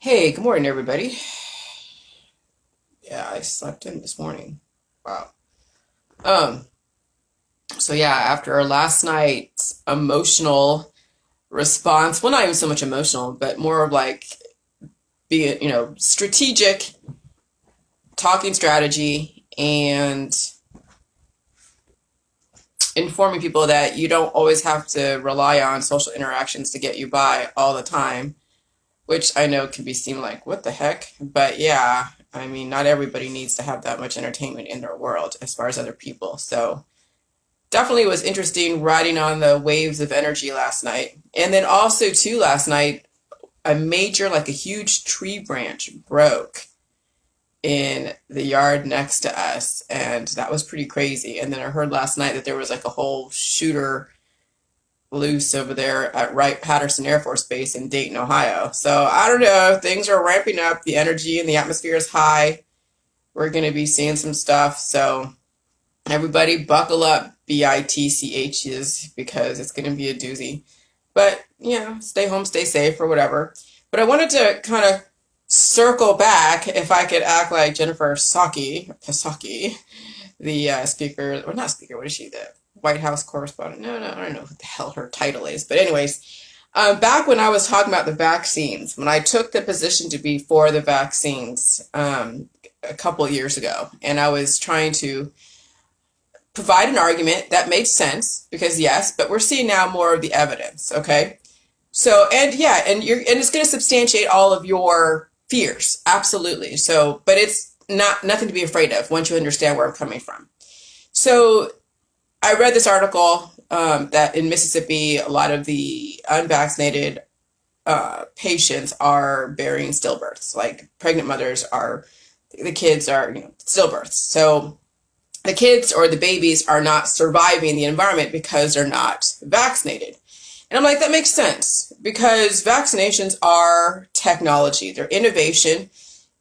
Hey, good morning, everybody. Yeah, I slept in this morning. Wow. Um, so yeah, after last night's emotional response, well, not even so much emotional, but more of like being, strategic talking strategy and informing people that you don't always have to rely on social interactions to get you by all the time, which I know can be seen like, what the heck? But yeah, I mean, not everybody needs to have that much entertainment in their world as far as other people. So definitely was interesting riding on the waves of energy last night. And then also too last night, like a huge tree branch broke in the yard next to us, and that was pretty crazy. And then I heard last night that there was like a whole shooter loose over there at Wright-Patterson Air Force Base in Dayton, Ohio. So I don't know, things are ramping up, the energy in the atmosphere is high. We're going to be seeing some stuff. So everybody buckle up, BITCHs, because it's going to be a doozy. But, stay home, stay safe, or whatever. But I wanted to kind of circle back, if I could act like Jennifer Psaki, the speaker, or not speaker, what is she, the White House correspondent? No, I don't know what the hell her title is. But anyways, back when I was talking about the vaccines, when I took the position to be for the vaccines a couple of years ago, and I was trying to provide an argument that made sense because yes, but we're seeing now more of the evidence. Okay, so and yeah, and it's going to substantiate all of your fears, absolutely. So, but it's nothing to be afraid of once you understand where I'm coming from. So, I read this article that in Mississippi, a lot of the unvaccinated patients are bearing stillbirths. Like pregnant mothers are, the kids are stillbirths. So the kids or the babies are not surviving the environment because they're not vaccinated. And I'm like, that makes sense because vaccinations are technology, they're innovation.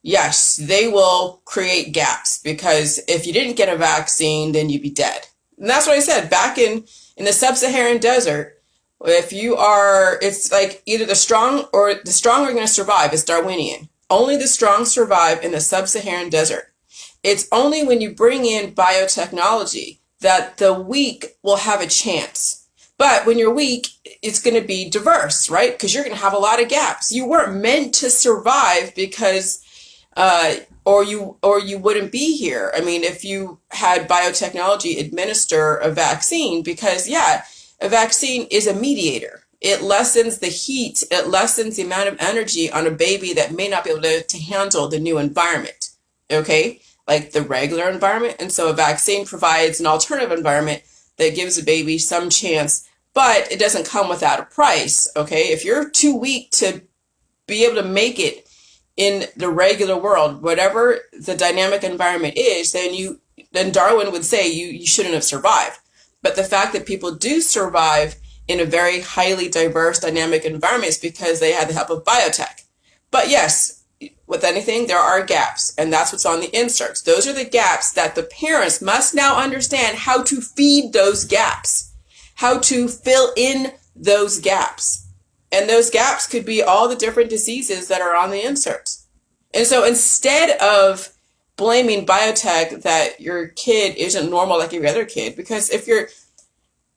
Yes, they will create gaps because if you didn't get a vaccine, then you'd be dead. And that's what I said back in the sub-Saharan desert. If you are, it's like either the strong are going to survive. It's Darwinian. Only the strong survive in the sub-Saharan desert. It's only when you bring in biotechnology that the weak will have a chance. But when you're weak, it's going to be diverse, right? Because you're going to have a lot of gaps. You weren't meant to survive because, or you wouldn't be here. I mean, if you had biotechnology administer a vaccine, because yeah, a vaccine is a mediator. It lessens the heat. It lessens the amount of energy on a baby that may not be able to handle the new environment. Okay, like the regular environment. And so a vaccine provides an alternative environment that gives a baby some chance, but it doesn't come without a price. Okay, if you're too weak to be able to make it in the regular world, whatever the dynamic environment is, then Darwin would say you shouldn't have survived. But the fact that people do survive in a very highly diverse dynamic environment is because they had the help of biotech. But yes, with anything, there are gaps, and that's what's on the inserts. Those are the gaps that the parents must now understand how to feed those gaps, how to fill in those gaps. And those gaps could be all the different diseases that are on the inserts. And so instead of blaming biotech that your kid isn't normal like every other kid, because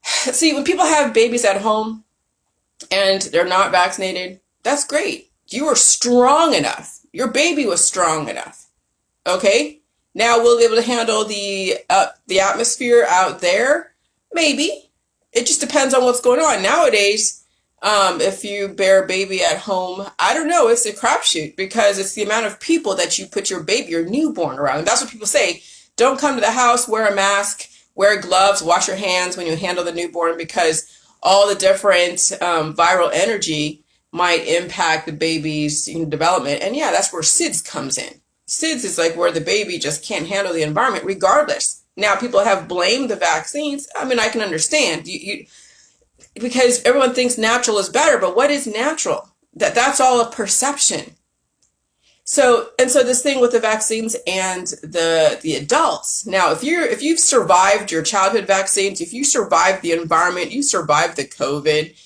see, when people have babies at home and they're not vaccinated, that's great. You were strong enough. Your baby was strong enough. Okay? Now, will they be able to handle the atmosphere out there? Maybe. It just depends on what's going on. Nowadays, if you bear a baby at home, I don't know, it's a crapshoot because it's the amount of people that you put your newborn around. And that's what people say. Don't come to the house, wear a mask, wear gloves, wash your hands when you handle the newborn because all the different viral energy might impact the baby's development. And yeah, that's where SIDS comes in. SIDS is like where the baby just can't handle the environment regardless. Now, people have blamed the vaccines. I mean, I can understand. Because everyone thinks natural is better, but what is natural? That's all a perception. So this thing with the vaccines and the adults. Now, if you've survived your childhood vaccines, if you survived the environment, you survived the COVID,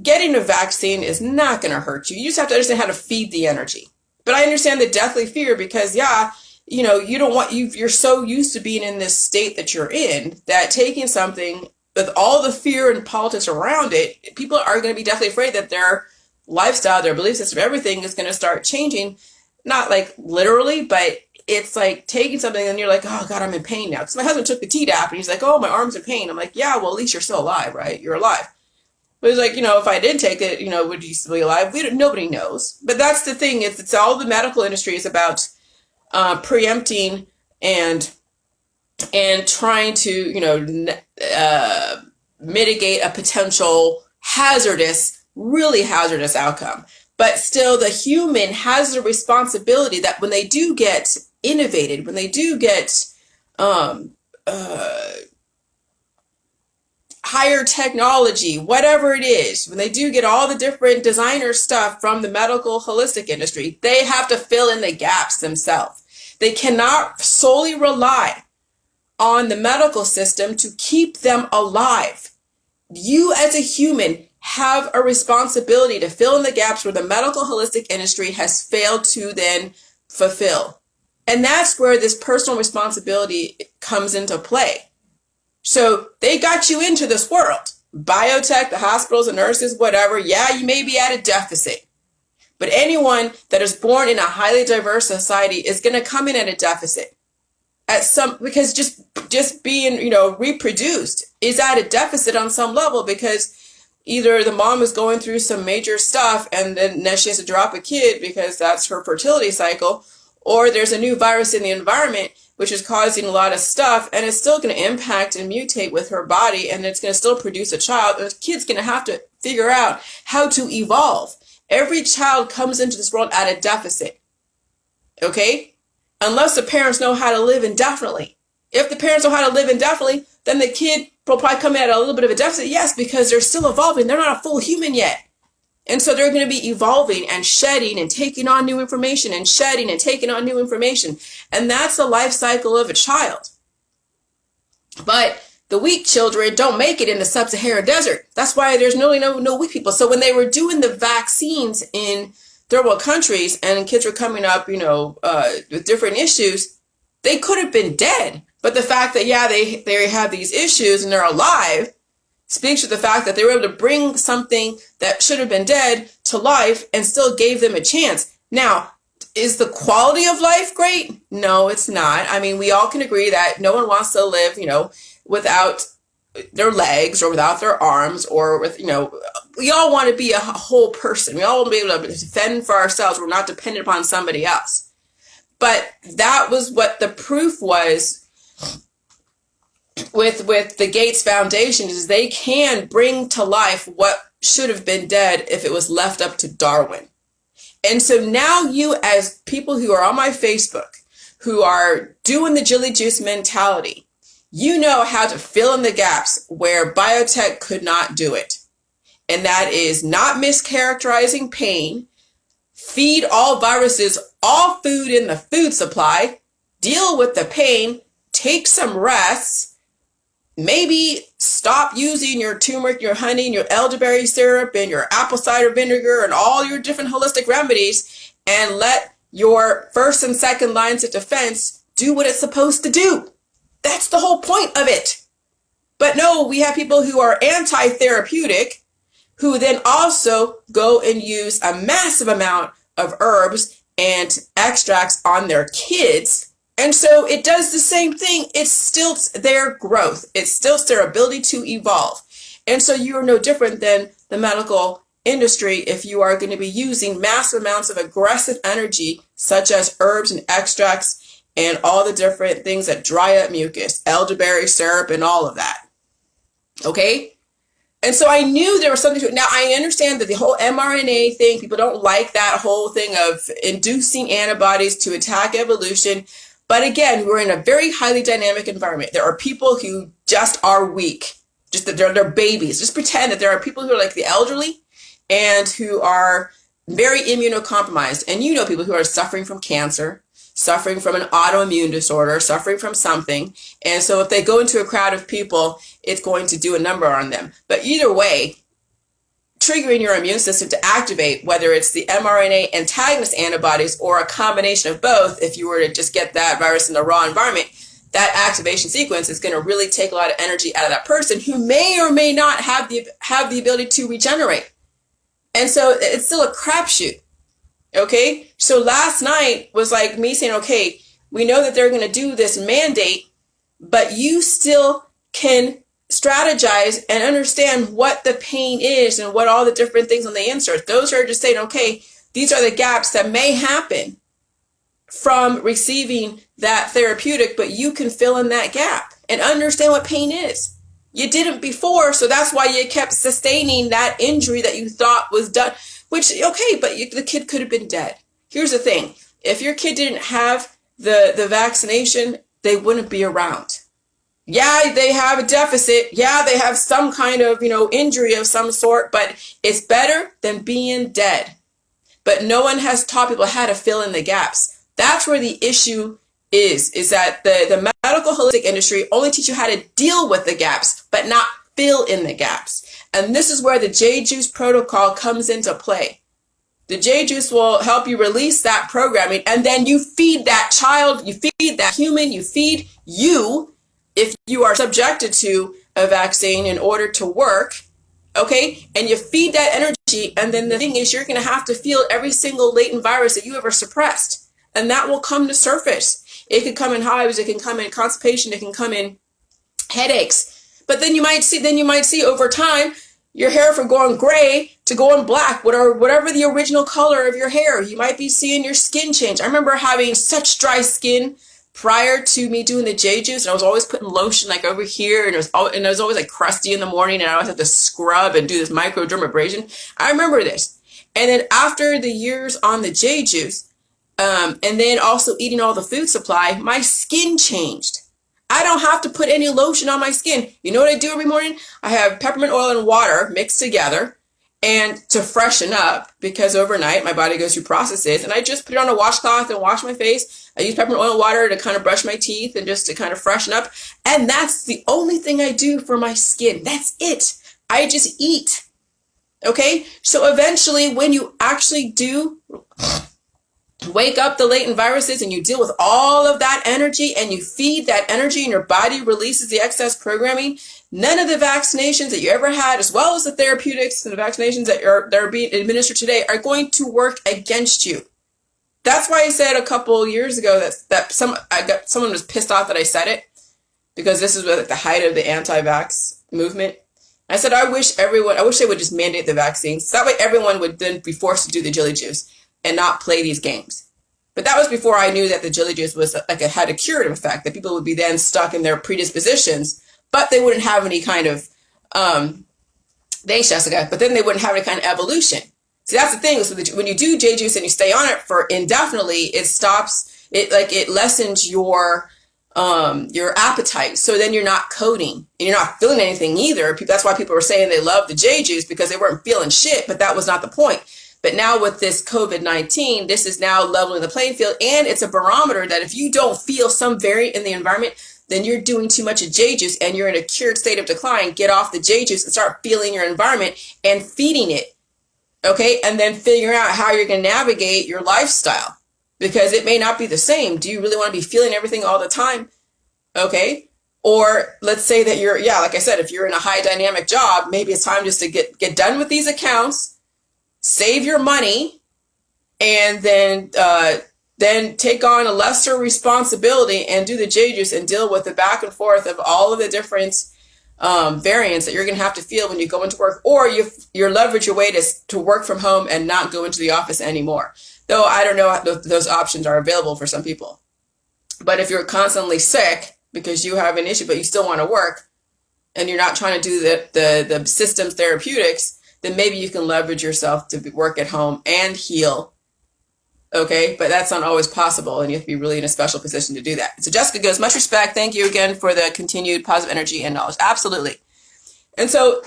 getting a vaccine is not going to hurt you. You just have to understand how to feed the energy. But I understand the deathly fear because, yeah, you don't want you're so used to being in this state that you're in that taking something with all the fear and politics around it, people are going to be deathly afraid that their lifestyle, their belief system, everything is going to start changing. Not like literally, but it's like taking something and you're like, oh God, I'm in pain now. Because my husband took the Tdap and he's like, oh, my arm's in pain. I'm like, yeah, well, at least you're still alive, right? You're alive. But it's like, if I did take it, would you still be alive? Nobody knows. But that's the thing. It's all the medical industry is about preempting and trying to, mitigate a potential really hazardous outcome. But still, the human has the responsibility that when they do get innovated, when they do get higher technology, whatever it is, when they do get all the different designer stuff from the medical holistic industry, they have to fill in the gaps themselves. They cannot solely rely on the medical system to keep them alive. You as a human have a responsibility to fill in the gaps where the medical holistic industry has failed to then fulfill. And that's where this personal responsibility comes into play. So they got you into this world. Biotech, the hospitals, the nurses, whatever. Yeah, you may be at a deficit. But anyone that is born in a highly diverse society is going to come in at a deficit. Because just being, reproduced is at a deficit on some level because either the mom is going through some major stuff and then she has to drop a kid because that's her fertility cycle, or there's a new virus in the environment which is causing a lot of stuff and it's still going to impact and mutate with her body and it's going to still produce a child. And the kid's going to have to figure out how to evolve. Every child comes into this world at a deficit. Okay? Unless the parents know how to live indefinitely. If the parents know how to live indefinitely, then the kid will probably come in at a little bit of a deficit. Yes, because they're still evolving. They're not a full human yet. And so they're going to be evolving and shedding and taking on new information and shedding and taking on new information. And that's the life cycle of a child. But the weak children don't make it in the sub-Saharan desert. That's why there's no weak people. So when they were doing the vaccines in third world countries and kids were coming up, with different issues, they could have been dead. But the fact that, they have these issues and they're alive speaks to the fact that they were able to bring something that should have been dead to life and still gave them a chance. Now, is the quality of life great? No, it's not. I mean, we all can agree that no one wants to live, without their legs or without their arms or with, we all want to be a whole person. We all want to be able to fend for ourselves. We're not dependent upon somebody else. But that was what the proof was with the Gates Foundation, is they can bring to life what should have been dead if it was left up to Darwin. And so now you, as people who are on my Facebook, who are doing the Jilly Juice mentality, you know how to fill in the gaps where biotech could not do it. And that is not mischaracterizing pain, feed all viruses all food in the food supply, deal with the pain, take some rest, maybe stop using your turmeric, your honey, and your elderberry syrup, and your apple cider vinegar, and all your different holistic remedies, and let your first and second lines of defense do what it's supposed to do. That's the whole point of it. But no, we have people who are anti-therapeutic, who then also go and use a massive amount of herbs and extracts on their kids. And so it does the same thing. It's still their growth. It's still their ability to evolve. And so you are no different than the medical industry if you are going to be using massive amounts of aggressive energy, such as herbs and extracts and all the different things that dry up mucus, elderberry syrup, and all of that. Okay? And so I knew there was something to it. Now, I understand that the whole mRNA thing, people don't like that whole thing of inducing antibodies to attack evolution. But again, we're in a very highly dynamic environment. There are people who just are weak, just that they're babies. Just pretend that there are people who are like the elderly and who are very immunocompromised. And you know people who are suffering from cancer, suffering from an autoimmune disorder, suffering from something. And so if they go into a crowd of people, it's going to do a number on them. But either way, triggering your immune system to activate, whether it's the mRNA antagonist antibodies or a combination of both. If you were to just get that virus in the raw environment, that activation sequence is going to really take a lot of energy out of that person who may or may not have the ability to regenerate. And so it's still a crapshoot. Okay, so last night was like me saying, okay, we know that they're going to do this mandate, but you still can strategize and understand what the pain is and what all the different things on the insert. Those are just saying, okay, these are the gaps that may happen from receiving that therapeutic, but you can fill in that gap and understand what pain is. You didn't before, so that's why you kept sustaining that injury that you thought was done, which, okay, but the kid could have been dead. Here's the thing. If your kid didn't have the vaccination, they wouldn't be around. Yeah, they have a deficit. Yeah, they have some kind of, injury of some sort, but it's better than being dead. But no one has taught people how to fill in the gaps. That's where the issue is that the medical holistic industry only teach you how to deal with the gaps, but not fill in the gaps. And this is where the J-Juice protocol comes into play. The J-Juice will help you release that programming, and then you feed that child, you feed that human, you feed you, if you are subjected to a vaccine in order to work, okay? And you feed that energy, and then the thing is you're going to have to feel every single latent virus that you ever suppressed, and that will come to surface. It could come in hives, it can come in constipation, it can come in headaches. But then you might see over time your hair from going gray to going black, whatever the original color of your hair. You might be seeing your skin change. I remember having such dry skin prior to me doing the J-Juice, and I was always putting lotion like over here, and I was always like crusty in the morning, and I always had to scrub and do this microdermabrasion. I remember this. And then after the years on the J-Juice, and then also eating all the food supply, my skin changed. I don't have to put any lotion on my skin. You know what I do every morning? I have peppermint oil and water mixed together, and to freshen up, because overnight my body goes through processes, and I just put it on a washcloth and wash my face. I use peppermint oil and water to kind of brush my teeth and just to kind of freshen up. And that's the only thing I do for my skin. That's it. I just eat. Okay? So eventually, when you actually do wake up the latent viruses and you deal with all of that energy and you feed that energy and your body releases the excess programming, none of the vaccinations that you ever had, as well as the therapeutics and the vaccinations that are being administered today, are going to work against you. That's why I said a couple years ago that someone was pissed off that I said it, because this is at the height of the anti-vax movement. I said, I wish they would just mandate the vaccines. So that way everyone would then be forced to do the jelly juice and not play these games. But that was before I knew that the jelly juice was had a curative effect, that people would be then stuck in their predispositions, but they wouldn't have any kind of, thanks, Jessica, but then they wouldn't have any kind of evolution. See, that's the thing. So when you do J-Juice and you stay on it for indefinitely, it lessens your appetite. So then you're not coding and you're not feeling anything either. That's why people were saying they love the J-Juice, because they weren't feeling shit, but that was not the point. But now with this COVID-19, this is now leveling the playing field, and it's a barometer that if you don't feel some variant in the environment, then you're doing too much of J-Juice and you're in a cured state of decline. Get off the J-Juice and start feeling your environment and feeding it, okay? And then figuring out how you're going to navigate your lifestyle, because it may not be the same. Do you really want to be feeling everything all the time, okay? Or let's say that like I said, if you're in a high dynamic job, maybe it's time just to get done with these accounts, save your money, and then take on a lesser responsibility and do the J-Juice and deal with the back and forth of all of the different variants that you're going to have to feel when you go into work, or you leverage your way to work from home and not go into the office anymore. Though I don't know if those options are available for some people. But if you're constantly sick because you have an issue, but you still want to work, and you're not trying to do the systems therapeutics, then maybe you can leverage yourself to work at home and heal. Okay, but that's not always possible, and you have to be really in a special position to do that. So Jessica goes, much respect. Thank you again for the continued positive energy and knowledge. Absolutely. And so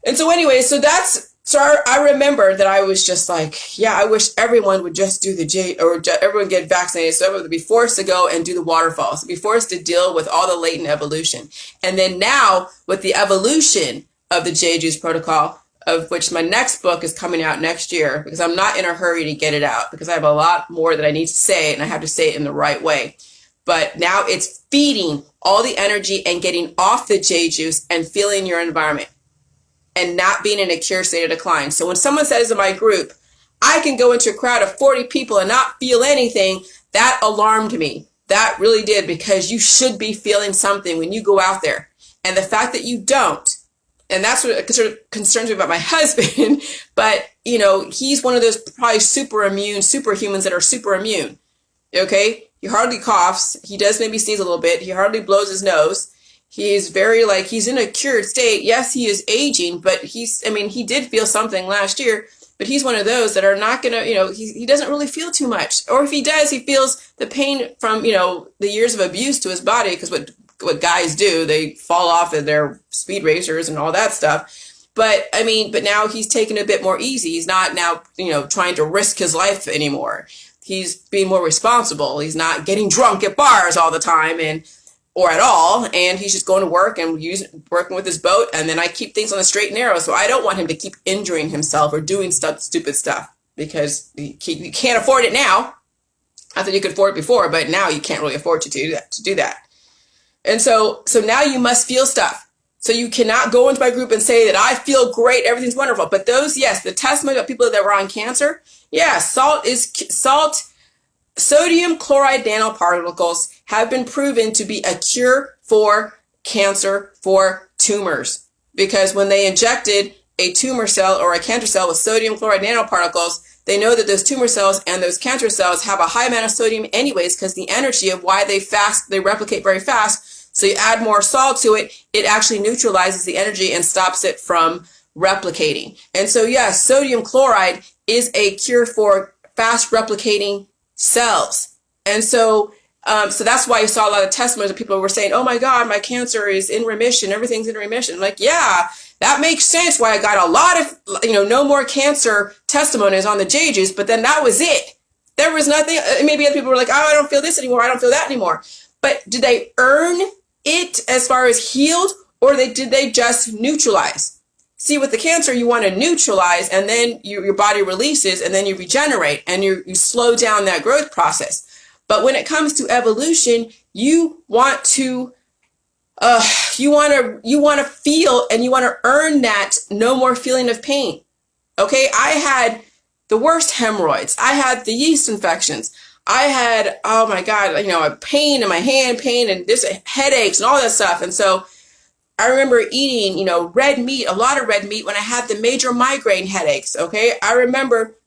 anyway, so I remember that I was just like, yeah, I wish everyone would just do everyone get vaccinated, so everyone would be forced to go and do the waterfalls, be forced to deal with all the latent evolution. And then now with the evolution of the J-Juice protocol, of which my next book is coming out next year, because I'm not in a hurry to get it out, because I have a lot more that I need to say, and I have to say it in the right way. But now it's feeding all the energy and getting off the J juice and feeling your environment and not being in a cure state of decline. So when someone says in my group, I can go into a crowd of 40 people and not feel anything, that alarmed me. That really did, because you should be feeling something when you go out there. And the fact that you don't, and that's what sort of concerns me about my husband, but, you know, he's one of those probably superhumans that are super immune, okay? He hardly coughs. He does maybe sneeze a little bit. He hardly blows his nose. He's very, he's in a cured state. Yes, he is aging, but he did feel something last year, but he's one of those that are not going to, he doesn't really feel too much. Or if he does, he feels the pain from, the years of abuse to his body, because what guys do, they fall off of their speed racers and all that stuff. But now he's taking it a bit more easy. He's not now, trying to risk his life anymore. He's being more responsible. He's not getting drunk at bars all the time or at all. And he's just going to work and working with his boat. And then I keep things on the straight and narrow. So I don't want him to keep injuring himself or doing stupid stuff, because you can't afford it now. I thought you could afford it before, but now you can't really afford to do that. And so now you must feel stuff. So you cannot go into my group and say that I feel great, everything's wonderful. But the testimony of people that were on cancer, sodium chloride nanoparticles have been proven to be a cure for cancer, for tumors. Because when they injected a tumor cell or a cancer cell with sodium chloride nanoparticles, they know that those tumor cells and those cancer cells have a high amount of sodium anyways, because the energy of why they replicate very fast. So you add more salt to it, it actually neutralizes the energy and stops it from replicating. And so, yes, sodium chloride is a cure for fast replicating cells. And so that's why you saw a lot of testimonies of people who were saying, oh my God, my cancer is in remission, everything's in remission. Like, yeah, that makes sense why I got a lot of, no more cancer testimonies on the J juice, but then that was it. There was nothing. Maybe other people were like, oh, I don't feel this anymore, I don't feel that anymore. But did they earn it as far as healed, or did they just neutralize? See, with the cancer, you want to neutralize, and then your body releases, and then you regenerate, and you slow down that growth process. But when it comes to evolution, you want to feel, and you want to earn that no more feeling of pain. Okay, I had the worst hemorrhoids. I had the yeast infections. I had, oh my God, a pain in my hand, and this headaches and all that stuff. And so I remember eating, red meat, a lot of red meat when I had the major migraine headaches. Okay. I remember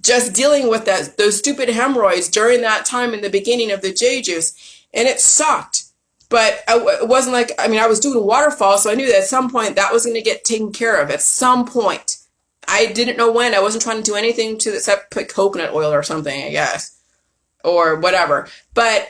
just dealing with those stupid hemorrhoids during that time in the beginning of the J juice, and it sucked. But it wasn't like, I was doing waterfall. So I knew that at some point that was going to get taken care of at some point. I didn't know when. I wasn't trying to do anything except put coconut oil or something, I guess, or whatever. But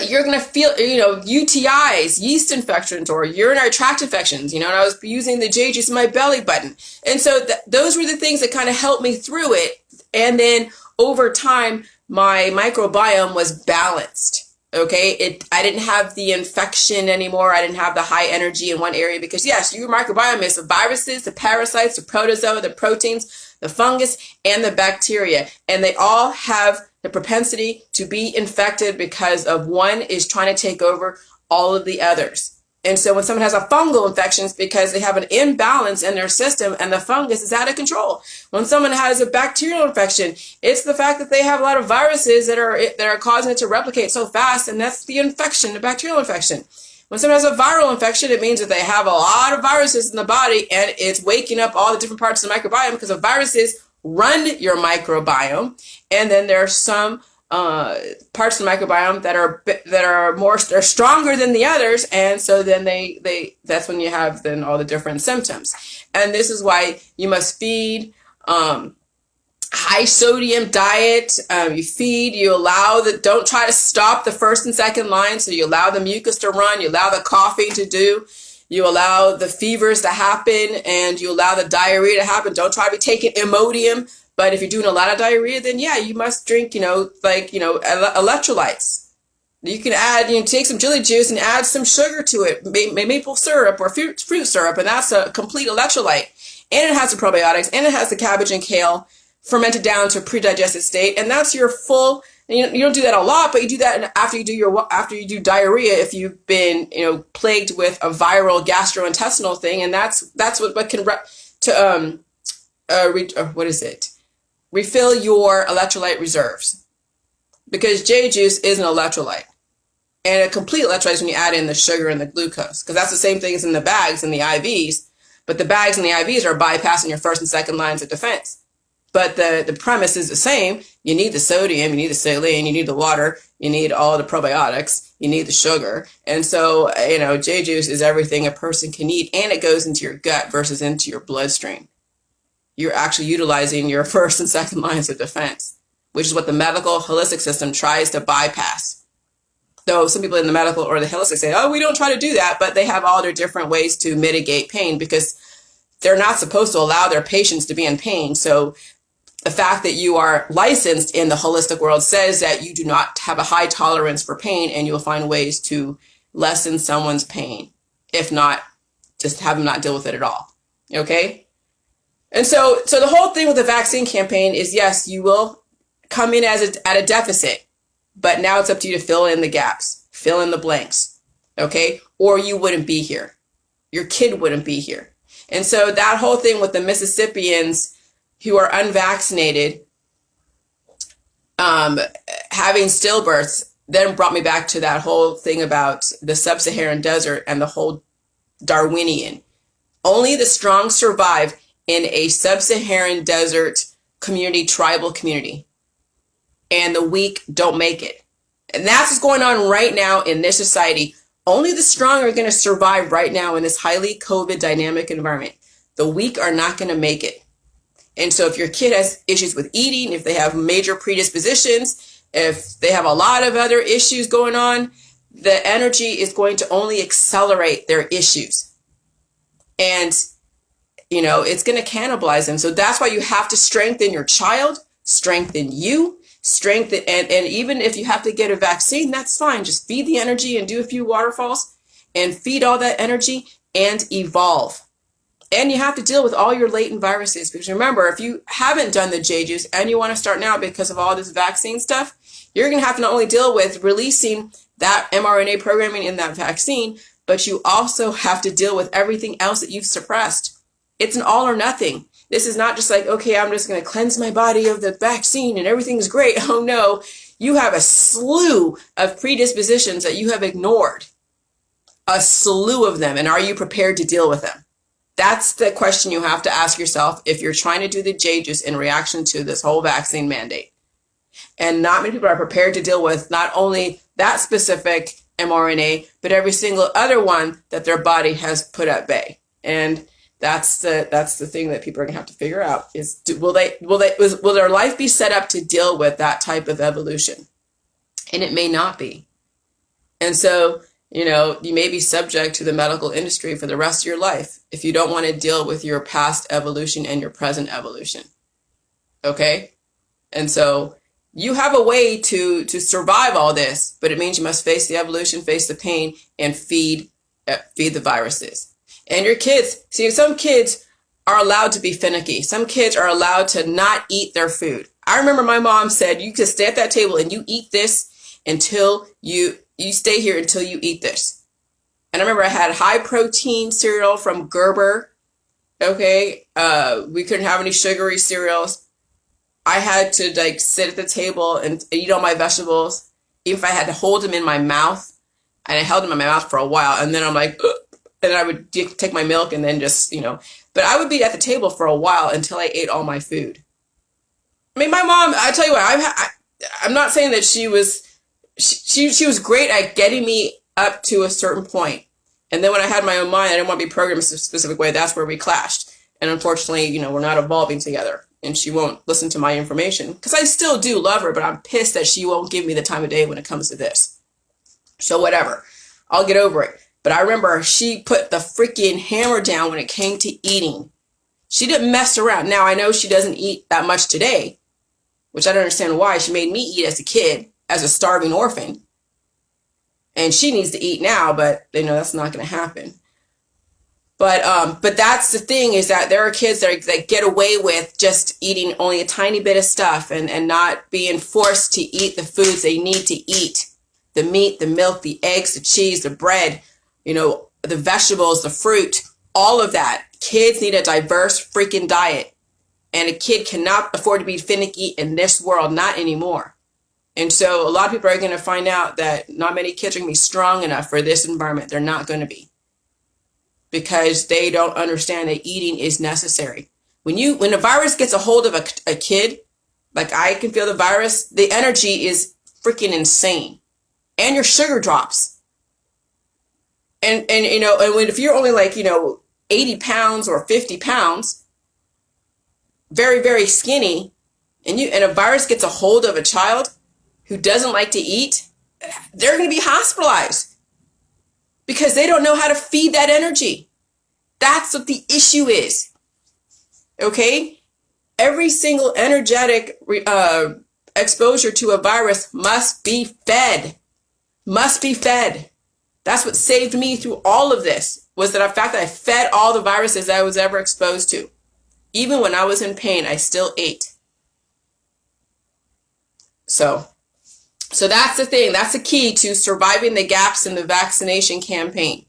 you're going to feel, UTIs, yeast infections, or urinary tract infections, and I was using the J juice in my belly button. And so those were the things that kind of helped me through it. And then over time, my microbiome was balanced. Okay. I didn't have the infection anymore. I didn't have the high energy in one area, because yes, your microbiome is the viruses, the parasites, the protozoa, the proteins, the fungus, and the bacteria. And they all have the propensity to be infected because of one is trying to take over all of the others. And so when someone has a fungal infection, it's because they have an imbalance in their system and the fungus is out of control. When someone has a bacterial infection, it's the fact that they have a lot of viruses that are causing it to replicate so fast, and that's the infection, the bacterial infection. When someone has a viral infection, it means that they have a lot of viruses in the body, and it's waking up all the different parts of the microbiome, because the viruses run your microbiome. And then there are some parts of the microbiome they're stronger than the others, and so then that's when you have then all the different symptoms. And this is why you must feed high sodium diet. Don't try to stop the first and second line. So you allow the mucus to run, you allow the coughing to do, you allow the fevers to happen, and you allow the diarrhea to happen. Don't try to be taking Imodium. But if you're doing a lot of diarrhea, then yeah, you must drink, electrolytes. You can add, take some chili juice and add some sugar to it, maple syrup or fruit syrup, and that's a complete electrolyte. and it has the probiotics, and it has the cabbage and kale fermented down to a pre-digested state, and that's your full. And you don't do that a lot, but you do that after you do diarrhea if you've been plagued with a viral gastrointestinal thing, and that's what can refill your electrolyte reserves, because J juice is an electrolyte. And a complete electrolyte is when you add in the sugar and the glucose, because that's the same thing as in the bags and the IVs. But the bags and the IVs are bypassing your first and second lines of defense. But the premise is the same. You need the sodium, you need the saline, you need the water, you need all the probiotics, you need the sugar. And so, J juice is everything a person can need, and it goes into your gut versus into your bloodstream. You're actually utilizing your first and second lines of defense, which is what the medical holistic system tries to bypass. Though some people in the medical or the holistic say, oh, we don't try to do that, but they have all their different ways to mitigate pain, because they're not supposed to allow their patients to be in pain. So the fact that you are licensed in the holistic world says that you do not have a high tolerance for pain, and you'll find ways to lessen someone's pain. If not, just have them not deal with it at all. Okay? And so the whole thing with the vaccine campaign is, yes, you will come in at a deficit. But now it's up to you to fill in the gaps, fill in the blanks, okay? Or you wouldn't be here. Your kid wouldn't be here. And so that whole thing with the Mississippians who are unvaccinated having stillbirths then brought me back to that whole thing about the sub-Saharan desert and the whole Darwinian. Only the strong survive in a sub-Saharan desert community, tribal community. And the weak don't make it. And that's what's going on right now in this society. Only the strong are going to survive right now in this highly COVID dynamic environment. The weak are not going to make it. And so if your kid has issues with eating, if they have major predispositions, if they have a lot of other issues going on, the energy is going to only accelerate their issues. And, it's going to cannibalize them. So that's why you have to strengthen your child, strengthen you. Strengthen, and even if you have to get a vaccine, that's fine. Just feed the energy and do a few waterfalls and feed all that energy and evolve. And you have to deal with all your latent viruses, because remember, if you haven't done the J juice and you want to start now because of all this vaccine stuff, you're going to have to not only deal with releasing that mRNA programming in that vaccine, but you also have to deal with everything else that you've suppressed. It's an all or nothing. This is not just like, okay, I'm just going to cleanse my body of the vaccine and everything's great. Oh no, you have a slew of predispositions that you have ignored. A slew of them. And are you prepared to deal with them? That's the question you have to ask yourself if you're trying to do the J juice in reaction to this whole vaccine mandate. And not many people are prepared to deal with not only that specific mRNA, but every single other one that their body has put at bay. And that's the thing that people are gonna have to figure out is will their life be set up to deal with that type of evolution? And it may not be. And so, you may be subject to the medical industry for the rest of your life if you don't want to deal with your past evolution and your present evolution. Okay? And so you have a way to survive all this, but it means you must face the evolution, face the pain, and feed the viruses. And your kids, see, some kids are allowed to be finicky. Some kids are allowed to not eat their food. I remember my mom said, you just stay at that table and you eat this until you stay here until you eat this. And I remember I had high protein cereal from Gerber. Okay. We couldn't have any sugary cereals. I had to sit at the table and eat all my vegetables, even if I had to hold them in my mouth. And I held them in my mouth for a while. And then I'm like, ugh. And I would take my milk and then just, but I would be at the table for a while until I ate all my food. I mean, my mom, I tell you what, I'm not saying that she was great at getting me up to a certain point. And then when I had my own mind, I didn't want to be programmed a specific way. That's where we clashed. And unfortunately, we're not evolving together. And she won't listen to my information because I still do love her, but I'm pissed that she won't give me the time of day when it comes to this. So whatever, I'll get over it. But I remember she put the freaking hammer down when it came to eating. She didn't mess around. Now, I know she doesn't eat that much today, which I don't understand why. She made me eat as a kid, as a starving orphan. And she needs to eat now, but that's not going to happen. But that's the thing, is that there are kids that get away with just eating only a tiny bit of stuff, and not being forced to eat the foods they need to eat. The meat, the milk, the eggs, the cheese, the bread, the vegetables, the fruit, all of that. Kids need a diverse freaking diet. And a kid cannot afford to be finicky in this world, not anymore. And so a lot of people are going to find out that not many kids are going to be strong enough for this environment. They're not going to be. Because they don't understand that eating is necessary. When a virus gets a hold of a kid, like I can feel the virus, the energy is freaking insane. And your sugar drops. And if you're only 80 pounds or 50 pounds, very, very skinny, and a virus gets a hold of a child who doesn't like to eat, they're going to be hospitalized because they don't know how to feed that energy. That's what the issue is. Okay? Every single energetic exposure to a virus must be fed. Must be fed. That's what saved me through all of this, was the fact that I fed all the viruses I was ever exposed to. Even when I was in pain, I still ate. So that's the thing. That's the key to surviving the gaps in the vaccination campaign.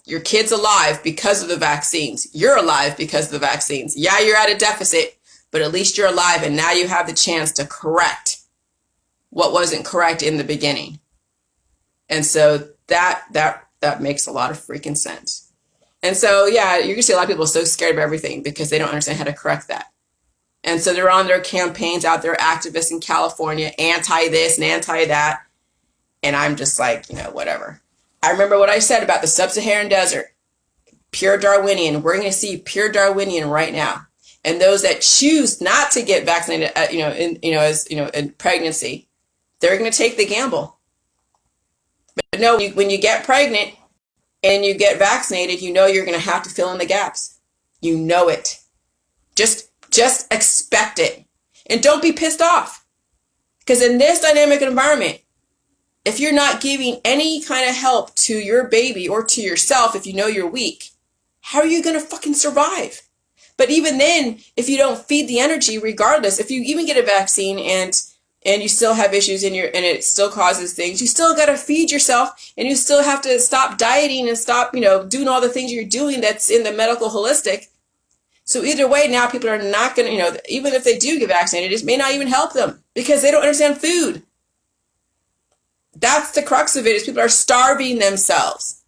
Your kid's alive because of the vaccines. You're alive because of the vaccines. Yeah, you're at a deficit, but at least you're alive, and now you have the chance to correct what wasn't correct in the beginning. And so that makes a lot of freaking sense. And so, yeah, you're going to see a lot of people so scared of everything because they don't understand how to correct that. And so they're on their campaigns out there, activists in California, anti this and anti that. And I'm just like, whatever. I remember what I said about the sub-Saharan desert. Pure Darwinian. We're going to see pure Darwinian right now. And those that choose not to get vaccinated, in pregnancy, they're going to take the gamble. But no, when you get pregnant and you get vaccinated, you're going to have to fill in the gaps. You know it. Just expect it. And don't be pissed off. Because in this dynamic environment, if you're not giving any kind of help to your baby or to yourself, if you know you're weak, how are you going to fucking survive? But even then, if you don't feed the energy, regardless, if you even get a vaccine and you still have issues and it still causes things, you still got to feed yourself, and you still have to stop dieting and stop, doing all the things you're doing that's in the medical holistic. So either way, now people are not going to, even if they do get vaccinated, it may not even help them because they don't understand food. That's the crux of it, is people are starving themselves.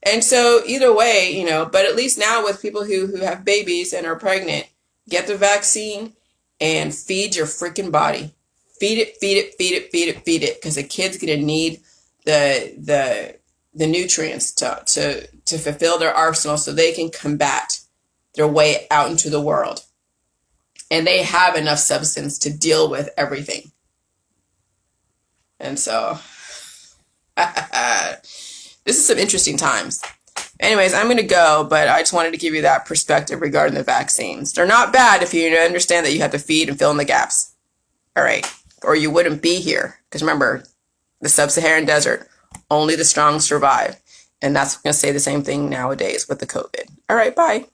And so either way, but at least now with people who have babies and are pregnant, get the vaccine and feed your freaking body. Feed it, feed it, feed it, feed it, feed it. Because the kid's going to need the nutrients to fulfill their arsenal so they can combat their way out into the world. And they have enough substance to deal with everything. And so, this is some interesting times. Anyways, I'm going to go, but I just wanted to give you that perspective regarding the vaccines. They're not bad if you understand that you have to feed and fill in the gaps. All right. Or you wouldn't be here. Because remember, the sub-Saharan desert, only the strong survive. And that's going to say the same thing nowadays with the COVID. All right, bye.